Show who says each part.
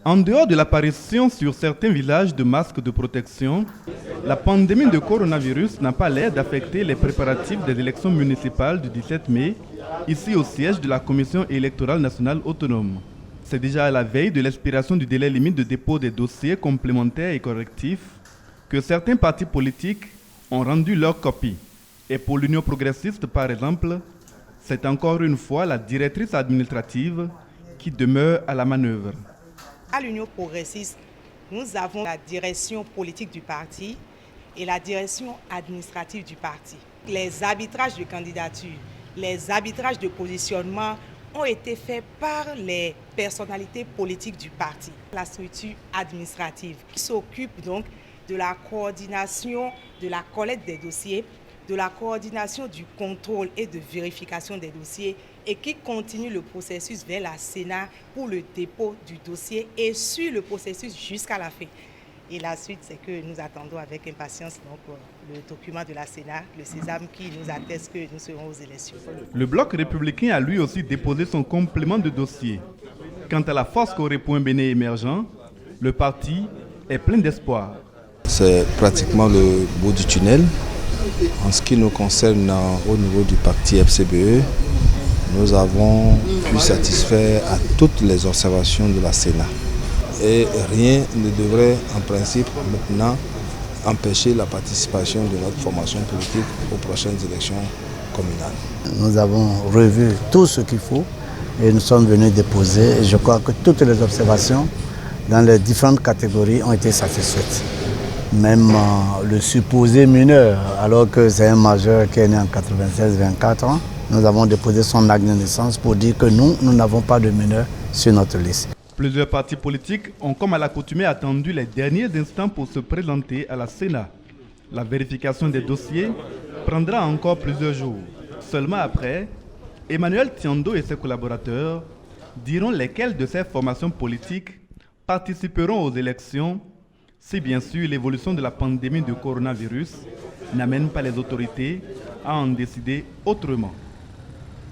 Speaker 1: En dehors de l'apparition sur certains villages de masques de protection, la pandémie de coronavirus n'a pas l'air d'affecter les préparatifs des élections municipales du 17 mai, ici au siège de la Commission électorale nationale autonome. C'est déjà à la veille de l'expiration du délai limite de dépôt des dossiers complémentaires et correctifs que certains partis politiques ont rendu leur copie. Et pour l'Union progressiste, par exemple, c'est encore une fois la directrice administrative qui demeure à la manœuvre.
Speaker 2: À l'Union progressiste, nous avons la direction politique du parti et la direction administrative du parti. Les arbitrages de candidature, les arbitrages de positionnement ont été faits par les personnalités politiques du parti. La structure administrative qui s'occupe donc de la coordination de la collecte des dossiers, de la coordination du contrôle et de vérification des dossiers et qui continue le processus vers la Sénat pour le dépôt du dossier et suit le processus jusqu'à la fin. Et la suite, c'est que nous attendons avec impatience donc, le document de la Sénat, le sésame qui nous atteste que nous serons aux élections.
Speaker 1: Le bloc républicain a lui aussi déposé son complément de dossier. Quant à la force Corée.Béné émergent, le parti est plein d'espoir.
Speaker 3: C'est pratiquement le bout du tunnel. En ce qui nous concerne au niveau du parti FCBE, nous avons pu satisfaire à toutes les observations de la Sénat. Et rien ne devrait en principe maintenant empêcher la participation de notre formation politique aux prochaines élections communales.
Speaker 4: Nous avons revu tout ce qu'il faut et nous sommes venus déposer. Et je crois que toutes les observations dans les différentes catégories ont été satisfaites. Même le supposé mineur, alors que c'est un majeur qui est né en 96-24 ans, nous avons déposé son acte de naissance pour dire que nous n'avons pas de mineur sur notre liste.
Speaker 1: Plusieurs partis politiques ont comme à l'accoutumée attendu les derniers instants pour se présenter à la Sénat. La vérification des dossiers prendra encore plusieurs jours. Seulement après, Emmanuel Tiando et ses collaborateurs diront lesquelles de ces formations politiques participeront aux élections si bien sûr l'évolution de la pandémie de coronavirus n'amène pas les autorités à en décider autrement.